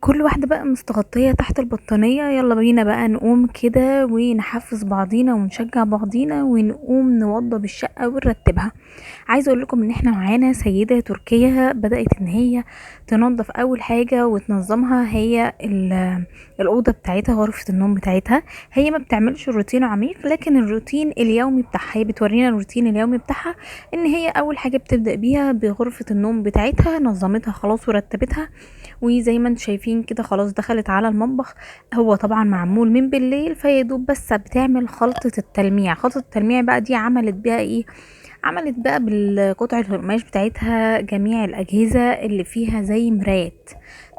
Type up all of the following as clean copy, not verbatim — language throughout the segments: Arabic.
كل واحدة بقى مستغطية تحت البطانية، يلا بينا بقى نقوم كده ونحفز بعضينا ونشجع بعضينا ونقوم نوضب الشقة ونرتبها. عايزة اقول لكم ان احنا معانا سيدة تركية بدأت ان هي تنظف اول حاجة وتنظمها، هي الأوضة بتاعتها، غرفة النوم بتاعتها. هي ما بتعملش روتين عميق، لكن الروتين اليومي بتاعها، هي بتورينا الروتين اليومي بتاعها. ان هي اول حاجة بتبدأ بيها بغرفة النوم بتاعتها، نظمتها خلاص ورتبتها. وزي ما انتم شايفين كده خلاص دخلت على المطبخ. هو طبعا معمول من بالليل، فيدوب بس بتعمل خلطة التلميع. خلطة التلميع بقى دي عملت بيها ايه؟ عملت بقى بالقطع القماش بتاعتها جميع الأجهزة اللي فيها زي مرايات.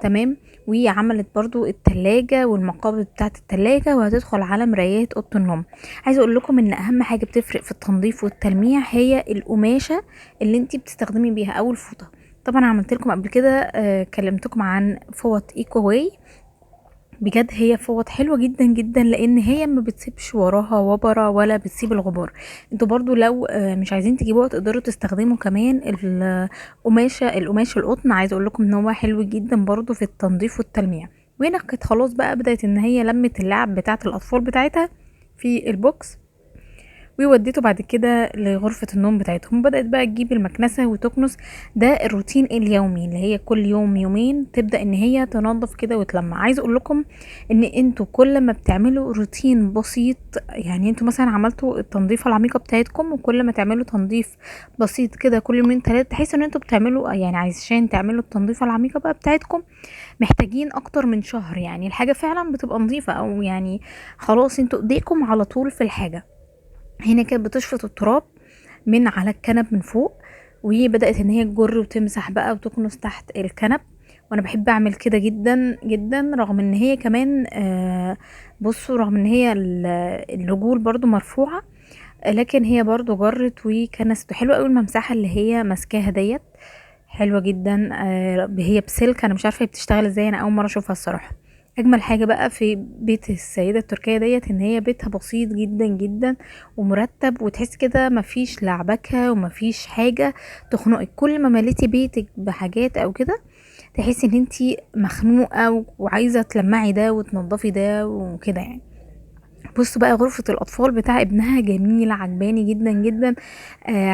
تمام. وعملت برضو التلاجة والمقابض بتاعت التلاجة، وهتدخل على مرايات اوضه النوم. عايزه اقول لكم ان اهم حاجه بتفرق في التنظيف والتلميع هي القماشه اللي انتي بتستخدمي بيها او الفوطه. طبعا عملت لكم قبل كده، كلمتكم عن فوط ايكو واي. بجد هي فوط حلوة جدا جدا، لان هي ما بتسيبش وراها وبرة ولا بتسيب الغبار. انتوا برضو لو مش عايزين تجيبوها تقدروا تستخدموا كمان القماش القطن. عايزه اقول لكم ان هو حلو جدا برضو في التنظيف والتلميع. وهنا كانت خلاص بقى بدأت ان هي لمت اللعب بتاعه الاطفال بتاعتها في البوكس، ووديته بعد كده لغرفة النوم بتاعتهم. بدأت بقى تجيب المكنسة وتكنس. ده الروتين اليومي اللي هي كل يوم يومين تبدأ ان هي تنظف كده وتلمع. عايزة اقول لكم ان انتوا كل ما بتعملوا روتين بسيط، يعني انتوا مثلا عملتوا التنظيفة العميقة بتاعتكم، وكل ما تعملوا تنظيف بسيط كده كل يومين ثلاثة، تحسوا ان انتوا بتعملوا، يعني عشان تعملوا التنظيفة العميقة بقى بتاعتكم محتاجين اكتر من شهر. يعني الحاجة فعلا بتبقى نظيفة، او يعني خلاص انتوا ايديكم على طول في الحاجة. هنا كانت بتشفط التراب من على الكنب من فوق، وبدأت ان هي تجر وتمسح بقى وتكنس تحت الكنب. وانا بحب اعمل كده جدا جدا، رغم ان هي كمان بصوا، رغم ان هي الرجول برضو مرفوعة، لكن هي برضو جرت وكنست. حلوة قوي الممسحة اللي هي ماسكاها ديت، حلوة جدا. هي بسلك، انا مش عارفة هي بتشتغل ازاي، انا اول مرة اشوفها الصراحة. اجمل حاجة بقى في بيت السيدة التركية ديت ان هي بيتها بسيط جدا جدا ومرتب، وتحس كده مفيش لعبكة ومفيش حاجة تخنقك. كل ما مليتي بيتك بحاجات او كده تحسي ان انتي مخنوقة وعايزة تلمعي ده وتنضفي ده وكده يعني. بصوا بقى غرفة الأطفال بتاع ابنها جميلة، عجباني جدا جدا.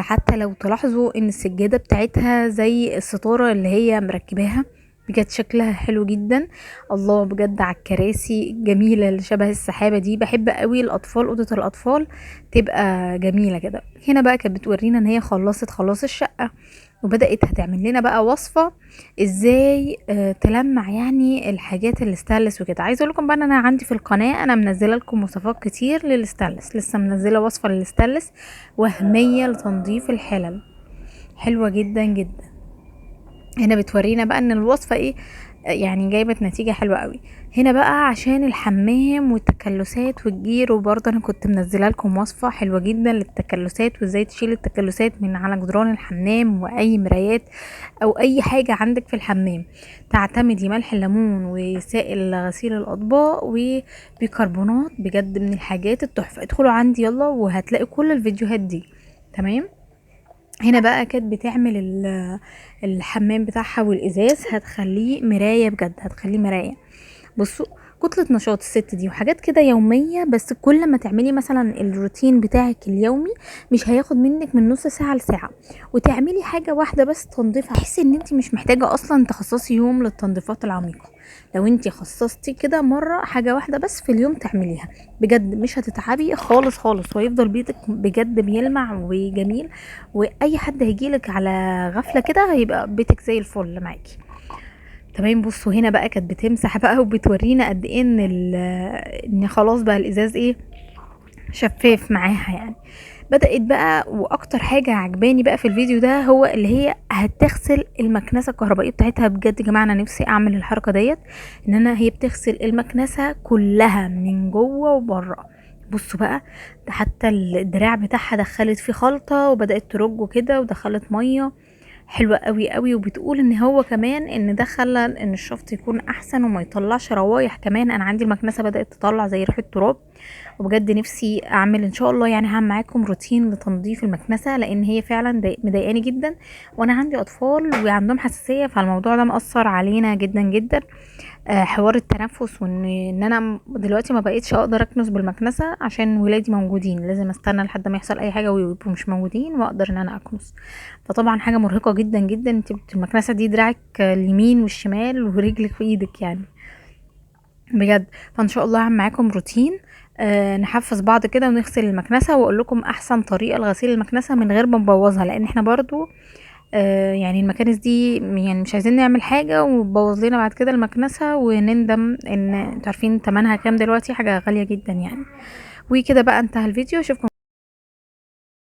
حتى لو تلاحظوا ان السجادة بتاعتها زي الستارة اللي هي مركباها، بجد شكلها حلو جدا. الله، بجد على الكراسي الجميلة اللي شبه السحابة دي. بحب قوي الأطفال، أوضة الأطفال تبقى جميلة كده. هنا بقى كانت بتورينا ان هي خلصت خلاص الشقة، وبدأت هتعمل لنا بقى وصفة ازاي تلمع يعني الحاجات الاستانلس وكده. عايزه اقول لكم بقى ان انا عندي في القناه انا منزله لكم وصفات كتير للاستانلس، لسه منزله وصفه للاستانلس وهميه لتنظيف الحلل، حلوه جدا جدا. هنا بتورينا بقى ان الوصفة ايه، يعني جايبة نتيجة حلوة قوي. هنا بقى عشان الحمام والتكلسات والجير، وبرضه انا كنت منزله لكم وصفة حلوة جدا للتكلسات، وازاي تشيل التكلسات من على جدران الحمام واي مرايات او اي حاجة عندك في الحمام. تعتمدي ملح الليمون وسائل غسيل الاطباق وبيكربونات، بجد من الحاجات التحفة. ادخلوا عندي يلا وهتلاقي كل الفيديوهات دي. تمام. هنا بقى كانت بتعمل الحمام بتاعها والازاز، هتخليه مراية، بجد هتخليه مراية. بصوا، كتلة نشاط الست دي وحاجات كده يومية. بس كل ما تعملي مثلا الروتين بتاعك اليومي مش هياخد منك من نص ساعة لساعة، وتعملي حاجة واحدة بس تنظيفها، تحسي ان انت مش محتاجة اصلا تخصصي يوم للتنظيفات العميقة. لو انت خصصتي كده مرة حاجة واحدة بس في اليوم تعمليها، بجد مش هتتعبي خالص خالص، وهيفضل بيتك بجد بيلمع وجميل. واي حد هيجيلك على غفلة كده هيبقى بيتك زي الفل معاكي. تمام. بصوا هنا بقى كانت بتمسح بقى وبتورينا قد ايه ان ان خلاص بقى الازاز ايه، شفاف معاها يعني. بدأت بقى، واكتر حاجة عجباني بقى في الفيديو ده هو اللي هي هتغسل المكنسة الكهربائية بتاعتها. بجد يا جماعة انا نفسي اعمل الحركة ديت، ان انا هي بتغسل المكنسة كلها من جوه وبره. بصوا بقى، ده حتى الدراع بتاعها دخلت فيه خلطة وبدأت ترجه كده ودخلت مية. حلوة قوي قوي. وبتقول ان هو كمان ان ده خلى ان الشفط يكون احسن وما يطلعش روايح. كمان انا عندي المكنسة بدأت تطلع زي ريحة تراب، وبجد نفسي اعمل ان شاء الله، يعني هعمل معاكم روتين لتنظيف المكنسه، لان هي فعلا مضايقاني جدا، وانا عندي اطفال وعندهم حساسيه، فالموضوع ده مأثر علينا جدا جدا. حوار التنفس، وان انا دلوقتي ما بقيتش اقدر اكنس بالمكنسه عشان ولادي موجودين، لازم استنى لحد ما يحصل اي حاجه ويبقوا مش موجودين واقدر ان انا اكنس. فطبعا حاجه مرهقه جدا جدا، انت المكنسه دي دراعك اليمين والشمال ورجلك في ايدك يعني، بجد. فان شاء الله هعمل معاكم روتين، نحفز بعض كده ونغسل المكنسه، واقول لكم احسن طريقه لغسيل المكنسه من غير ما نبوظها، لان احنا برضو يعني المكانس دي يعني مش عايزين نعمل حاجة وتبوظ لنا بعد كده المكنسة ونندم، ان انتوا عارفين تمنها كام دلوقتي، حاجة غالية جدا يعني. وكده بقى انتهى الفيديو، اشوفكم